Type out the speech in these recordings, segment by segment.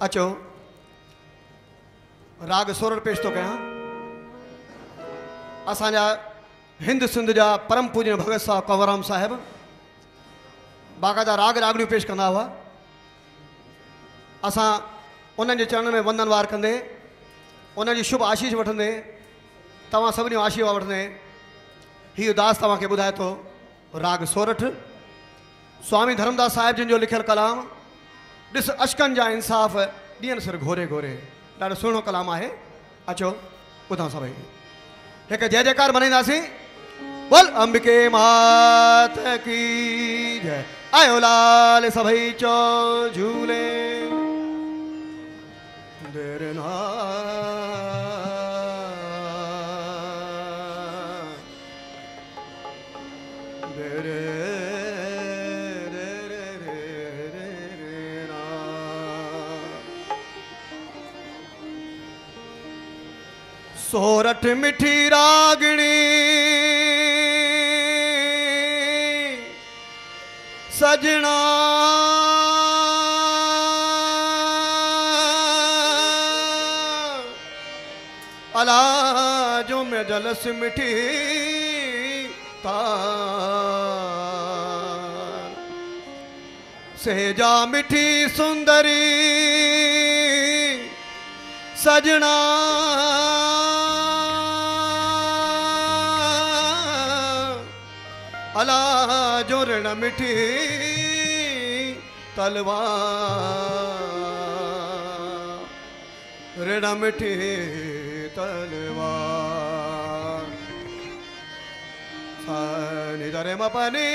अचो राग सोरठ पेश तो कयां। असांजा हिंद सिंध जा परम पूज्य भगत साहब कंवरराम साहिब बाक़ायदा राग रागड़ियूं पेश कंदा हुआ। असां उन्हनि जे चरण में वंदनवार कंदे उन्हनि जी शुभ आशीष वठंदे तव्हां सभिनी आशीर्वाद वठंदे हीअ उदास तव्हांखे ॿुधाए थो राग सोरठ स्वामी धर्मदास साहिब जिन जो लिखियलु कलाम ॾिस अशकनि जा इंसाफ़ ॾियनि सिर घोरे घोरे। ॾाढो सुहिणो कलाम आहे। अचो ॿुधां सभई हिकु जय जयकार मनाईंदासीं। बोल अंबिके मात की जय। आयो लाल सभई चो झूले देर ना सोरठ मिठी रागणी सजना अला जो में जलस मिठी तार सेजा मिठी सुंदरी सजना अला जो ऋण मिठी तलवार ऋण मिठी तलवार। सानी दरे मा पानी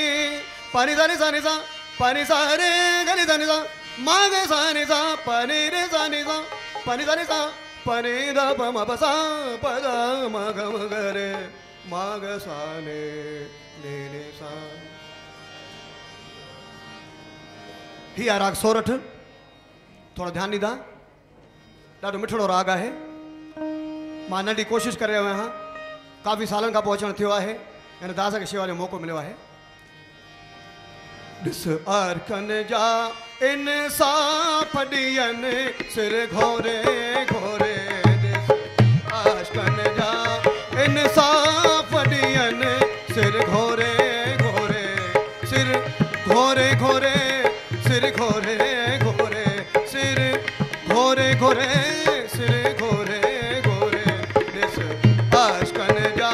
पानी सानी सानी सा पानी सारे गली सानी सा मागे सानी सा पानी रे सानी सा पानी सानी सा पानी द प म प सा प द म ग म ग रे माग साने ले ले सा। ही आहे राग सोरठ। थोड़ा ध्यान ॾींदा। ॾाढो मिठड़ो राग आहे। मां नंढी कोशिश करे रहियो आहियां। काफ़ी सालनि खां पोइ अचणु थियो आहे। हिन दास खे शेवा जो मौक़ो मिलियो आहे। ॾिस अर्कन जा इंसाफ़ ॾियनि सिर घोरे घोरे। ॾिस अर्कन जा इंसाफ़ ॾियनि सिर घोरे घोरे सिर घोरे घोरे सिर घोरे घोरे सिर घोरे घोरे सिर घोरे घोरे। ॾिस अशकन जा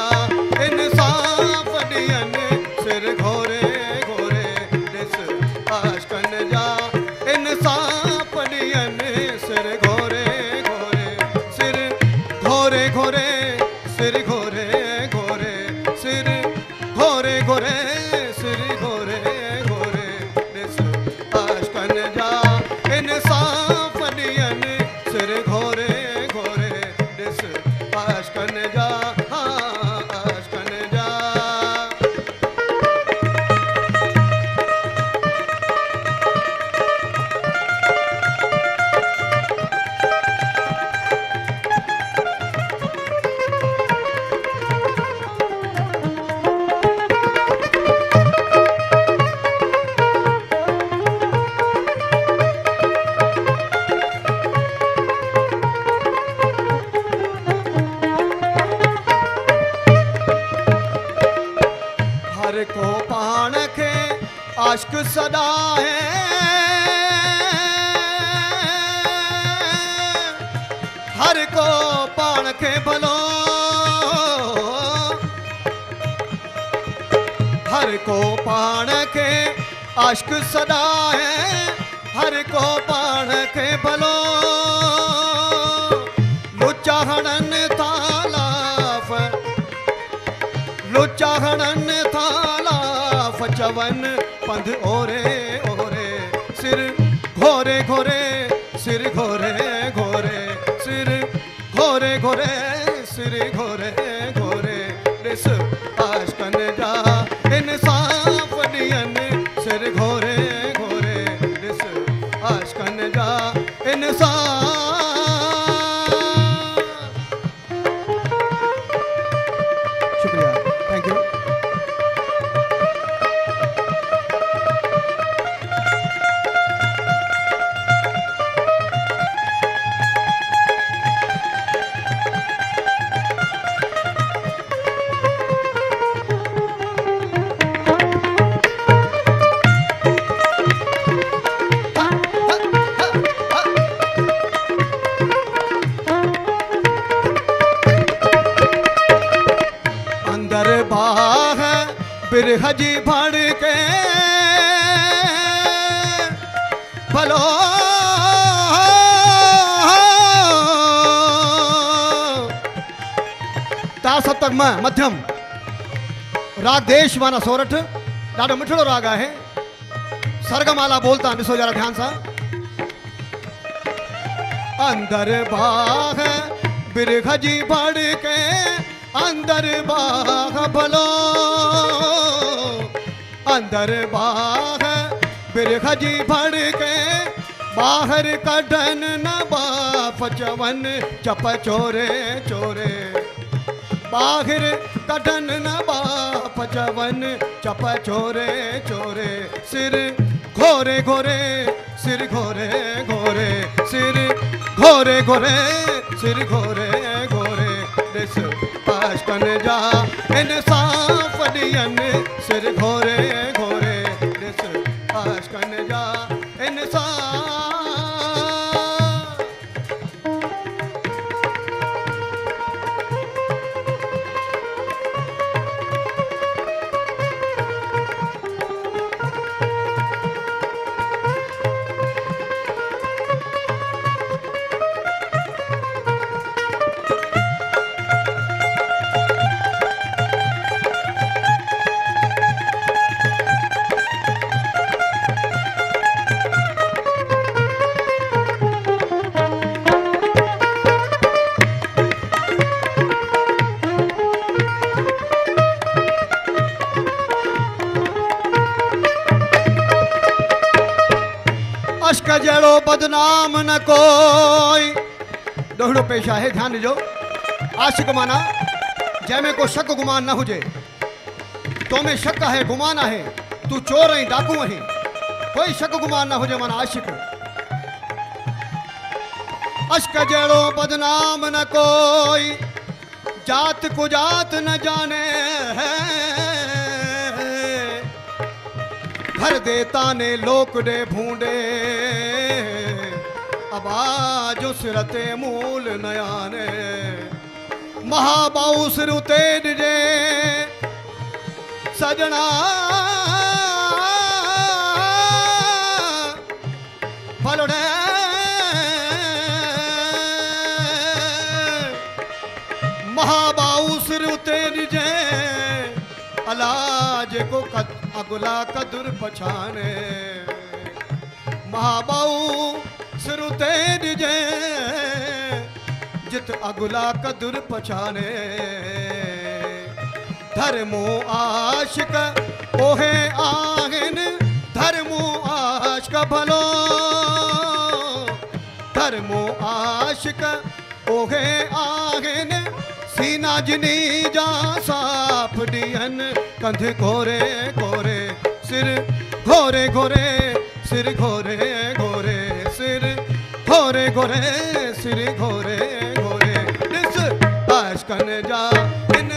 इंसाफ़ ॾियनि सिर घोरे घोरे। ॾिस अशकन जा इंसाफ़ ॾियनि सिर घोरे घोरे सिर घोरे घोरे सिर घोरे घोरे सिर घोरे घोरे सिर घोरे घोरे। ॾिस अशकन जा इंसाफ़ ॾियनि सिर घोरे घोरे। ॾिस अशकन जा अशकन जा। हर को पाण खे आशिक सदा है। हर को पाण खे भलो हर को पाण खे आशिक सदा है। हर को पाण खे भलो लुचा हणनि था लाफ लुचा हणनि था लाफ चवनि पंध ओरे ओरे सिर घोरे घोरे सिर घोरे घोरे सिर घोरे घोरे सिर घोरे घोरे। ॾिस अशकन जा इंसाफ़ ॾियनि सिर घोरे घोरे। ॾिस अशकन जा इंसाफ़। शुक्रिया, थैंक यू। बिरखजी भड़ के भलो ता सप्तक में मध्यम राग देश माना सोरठ ॾाढो मिठड़ो राग है। सरगमाला बोलता ॾिसो जरा ध्यान सा। अंदर बाग बिरखजी भड़ के अंदर बाग भलो अंदर बाग बिरखजी भड़ के बाहर कढन न बाप चवन चप चोरे चोरे बाहर कढन न बाप चवन चप चोरे चोरे सिर घोरे घोरे सिर घोरे घोरे सिर घोरे घोरे सिर घोरे घोरे दिस पाशकन जा इंसाफ दियन सिर घोरे घोरे दिस पाशकन जा इंसाफ। अश्क जड़ो बदनाम न कोई दोहड़ो पेशा है ध्यान दीजो। आशिक माना जैमें को शक गुमान न हुजे तो में शक है गुमान है तू चोर है डाकू है कोई शक गुमान न हुजे माना आशिक। अश्क जड़ो बदनाम न कोई जात को जात न जाने है घर देता ने लोक दे भूंडे आवाज सिरते मूल नयाने महाबाऊ सिर तेज जे सजना फलड़े महाबाऊ सिर तेज जे अलाज को अगुला कदुर पछाने महाबाऊ सिरु तेज जे जित अगुला कदुर पछाने धर्मो आशिक ओहे आहिन धर्मो आशिक भलो धर्मो आशिक ओहे आहिन सीना जिनी जा साफ दियन कंध घोरे घोरे सिर घोरे घोरे सिर घोरे घोरे सिर घोरे घोरे सिर घोरे घोरे दिस आशकन जा इन